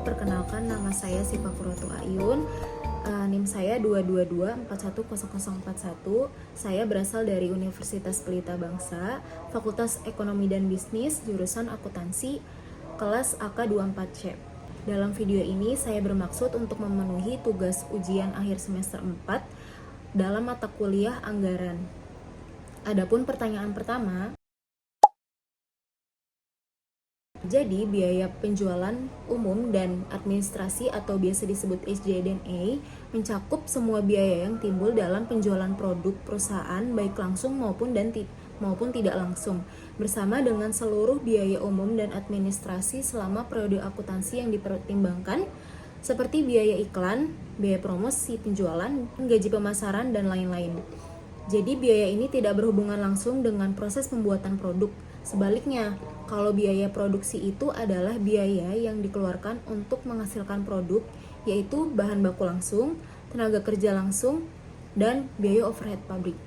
perkenalkan nama saya Siva Kuratu Ayun. NIM saya 222410041. Saya berasal dari Universitas Pelita Bangsa, Fakultas Ekonomi dan Bisnis, jurusan Akuntansi, kelas AK24C. Dalam video ini saya bermaksud untuk memenuhi tugas ujian akhir semester 4 dalam mata kuliah anggaran. Adapun pertanyaan pertama, jadi biaya penjualan umum dan administrasi atau biasa disebut SJ&A mencakup semua biaya yang timbul dalam penjualan produk perusahaan baik langsung maupun tidak langsung, bersama dengan seluruh biaya umum dan administrasi selama periode akuntansi yang dipertimbangkan, seperti biaya iklan, biaya promosi penjualan, gaji pemasaran, dan lain-lain. Jadi biaya ini tidak berhubungan langsung dengan proses pembuatan produk. Sebaliknya, kalau biaya produksi itu adalah biaya yang dikeluarkan untuk menghasilkan produk, yaitu bahan baku langsung, tenaga kerja langsung, dan biaya overhead pabrik.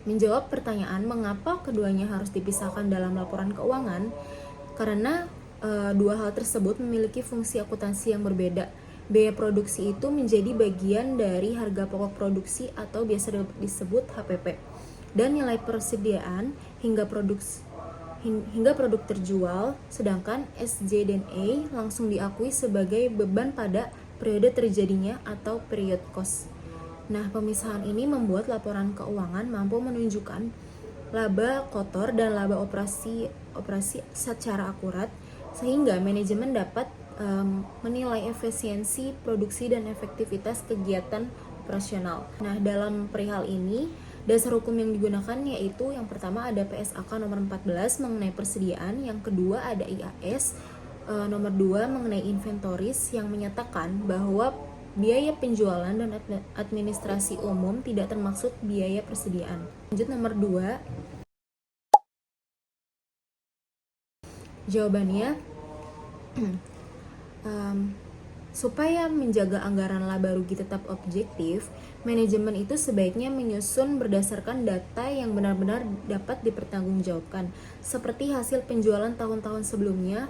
Menjawab pertanyaan mengapa keduanya harus dipisahkan dalam laporan keuangan, karena dua hal tersebut memiliki fungsi akuntansi yang berbeda. Biaya produksi itu menjadi bagian dari harga pokok produksi atau biasa disebut HPP, dan nilai persediaan hingga produk terjual, sedangkan SJ&A langsung diakui sebagai beban pada periode terjadinya atau period cost. Nah, pemisahan ini membuat laporan keuangan mampu menunjukkan laba kotor dan laba operasi secara akurat, sehingga manajemen dapat menilai efisiensi produksi dan efektivitas kegiatan operasional. Nah, dalam perihal ini, dasar hukum yang digunakan yaitu yang pertama ada PSAK nomor 14 mengenai persediaan, yang kedua ada IAS nomor 2 mengenai inventoris yang menyatakan bahwa biaya penjualan dan administrasi umum tidak termaksud biaya persediaan. Lanjut nomor 2. Jawabannya, supaya menjaga anggaran laba rugi tetap objektif, manajemen itu sebaiknya menyusun berdasarkan data yang benar-benar dapat dipertanggungjawabkan, seperti hasil penjualan tahun-tahun sebelumnya,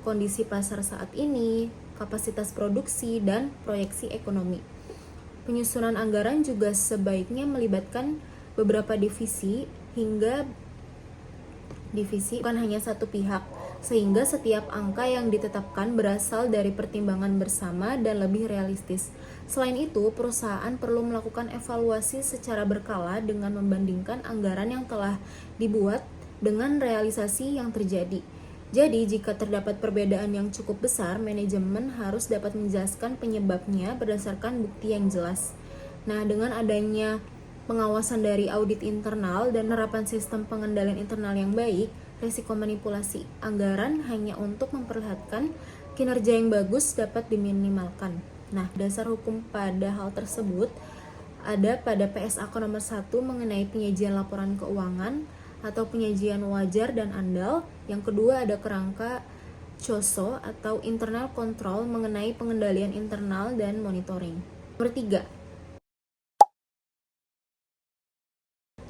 kondisi pasar saat ini, kapasitas produksi, dan proyeksi ekonomi. Penyusunan anggaran juga sebaiknya melibatkan beberapa divisi, bukan hanya satu pihak, sehingga setiap angka yang ditetapkan berasal dari pertimbangan bersama dan lebih realistis. Selain itu, perusahaan perlu melakukan evaluasi secara berkala dengan membandingkan anggaran yang telah dibuat dengan realisasi yang terjadi. Jadi, jika terdapat perbedaan yang cukup besar, manajemen harus dapat menjelaskan penyebabnya berdasarkan bukti yang jelas. Nah, dengan adanya pengawasan dari audit internal dan penerapan sistem pengendalian internal yang baik, risiko manipulasi anggaran hanya untuk memperlihatkan kinerja yang bagus dapat diminimalkan. Nah, dasar hukum pada hal tersebut ada pada PSAK nomor 1 mengenai penyajian laporan keuangan atau penyajian wajar dan andal. Yang kedua ada kerangka COSO atau internal control mengenai pengendalian internal dan monitoring. Nomor 3.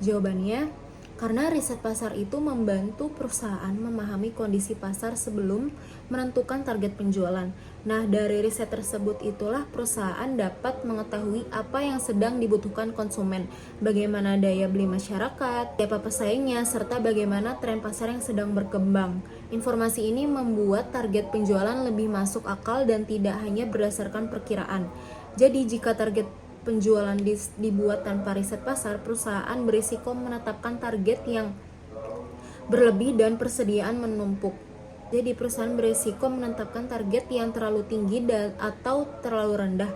Jawabannya, karena riset pasar itu membantu perusahaan memahami kondisi pasar sebelum menentukan target penjualan. Nah, dari riset tersebut itulah perusahaan dapat mengetahui apa yang sedang dibutuhkan konsumen, bagaimana daya beli masyarakat, siapa pesaingnya, serta bagaimana tren pasar yang sedang berkembang. Informasi ini membuat target penjualan lebih masuk akal dan tidak hanya berdasarkan perkiraan. Jadi, jika target penjualan dibuat tanpa riset pasar, perusahaan berisiko menetapkan target yang berlebih dan persediaan menumpuk. Jadi perusahaan berisiko menetapkan target yang terlalu tinggi atau terlalu rendah.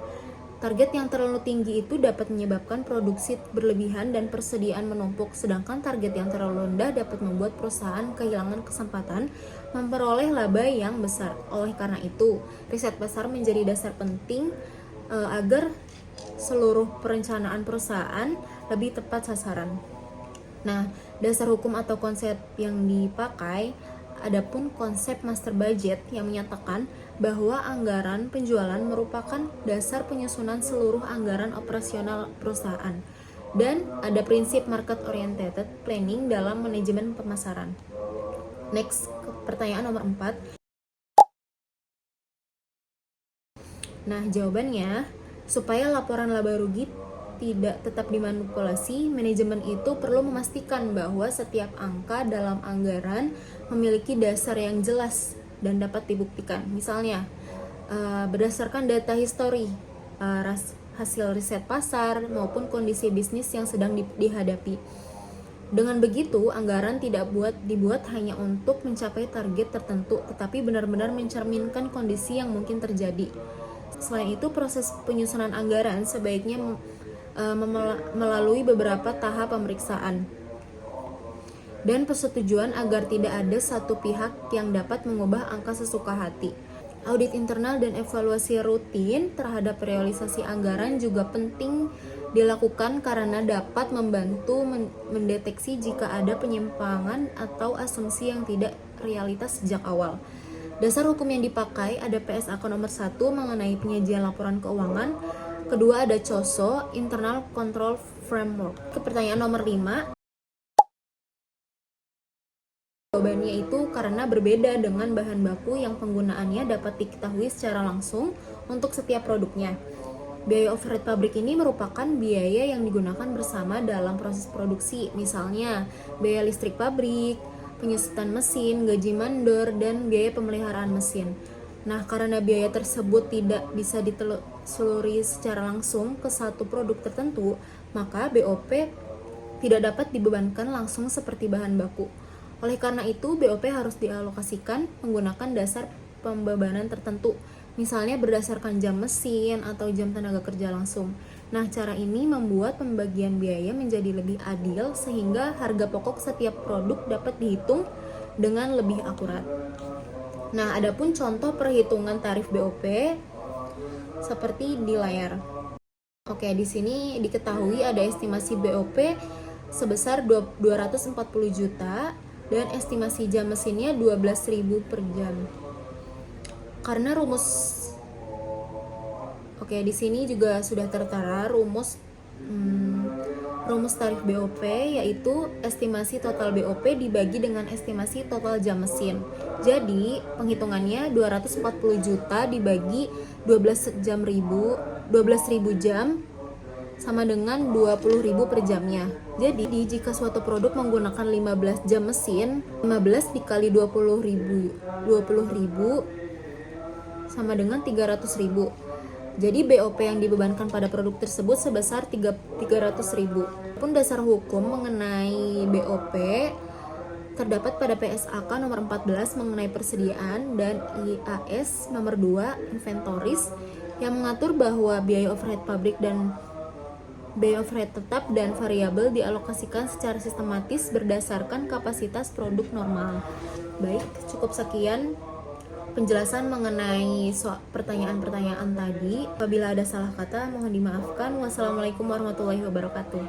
Target yang terlalu tinggi itu dapat menyebabkan produksi berlebihan dan persediaan menumpuk, sedangkan target yang terlalu rendah dapat membuat perusahaan kehilangan kesempatan memperoleh laba yang besar. Oleh karena itu, riset pasar menjadi dasar penting agar seluruh perencanaan perusahaan lebih tepat sasaran. Nah, dasar hukum atau konsep yang dipakai adapun konsep master budget yang menyatakan bahwa anggaran penjualan merupakan dasar penyusunan seluruh anggaran operasional perusahaan, dan ada prinsip market oriented planning dalam manajemen pemasaran. Next, pertanyaan nomor 4. Nah, jawabannya, supaya laporan laba rugi tidak tetap dimanipulasi, manajemen itu perlu memastikan bahwa setiap angka dalam anggaran memiliki dasar yang jelas dan dapat dibuktikan. Misalnya, berdasarkan data histori, hasil riset pasar, maupun kondisi bisnis yang sedang dihadapi. Dengan begitu, anggaran tidak dibuat hanya untuk mencapai target tertentu, tetapi benar-benar mencerminkan kondisi yang mungkin terjadi. Selain itu, proses penyusunan anggaran sebaiknya melalui beberapa tahap pemeriksaan dan persetujuan agar tidak ada satu pihak yang dapat mengubah angka sesuka hati. Audit internal dan evaluasi rutin terhadap realisasi anggaran juga penting dilakukan karena dapat membantu mendeteksi jika ada penyimpangan atau asumsi yang tidak realitas sejak awal. Dasar hukum yang dipakai ada PSAK nomor 1 mengenai penyajian laporan keuangan, kedua ada COSO, Internal Control Framework. Pertanyaan nomor 5. Jawabannya itu karena berbeda dengan bahan baku yang penggunaannya dapat diketahui secara langsung untuk setiap produknya. Biaya overhead pabrik ini merupakan biaya yang digunakan bersama dalam proses produksi, misalnya biaya listrik pabrik, penyusutan mesin, gaji mandor, dan biaya pemeliharaan mesin. Nah, karena biaya tersebut tidak bisa ditelusuri secara langsung ke satu produk tertentu, maka BOP tidak dapat dibebankan langsung seperti bahan baku. Oleh karena itu, BOP harus dialokasikan menggunakan dasar pembebanan tertentu, misalnya berdasarkan jam mesin atau jam tenaga kerja langsung. Nah, cara ini membuat pembagian biaya menjadi lebih adil sehingga harga pokok setiap produk dapat dihitung dengan lebih akurat. Nah, adapun contoh perhitungan tarif BOP seperti di layar. Oke, di sini diketahui ada estimasi BOP sebesar 240 juta dan estimasi jam mesinnya 12.000 per jam. Karena di sini juga sudah tertera rumus tarif BOP, yaitu estimasi total BOP dibagi dengan estimasi total jam mesin. Jadi, penghitungannya 240 juta dibagi 12.000 jam sama dengan 20.000 per jamnya. Jadi, jika suatu produk menggunakan 15 jam mesin, 15 dikali 20.000 sama dengan 300.000. Jadi BOP yang dibebankan pada produk tersebut sebesar 300.000. Pun dasar hukum mengenai BOP terdapat pada PSAK nomor 14 mengenai persediaan dan IAS nomor 2 inventories yang mengatur bahwa biaya overhead pabrik dan biaya overhead tetap dan variabel dialokasikan secara sistematis berdasarkan kapasitas produk normal. Baik, cukup sekian penjelasan mengenai pertanyaan-pertanyaan tadi. Apabila ada salah kata, mohon dimaafkan. Wassalamualaikum warahmatullahi wabarakatuh.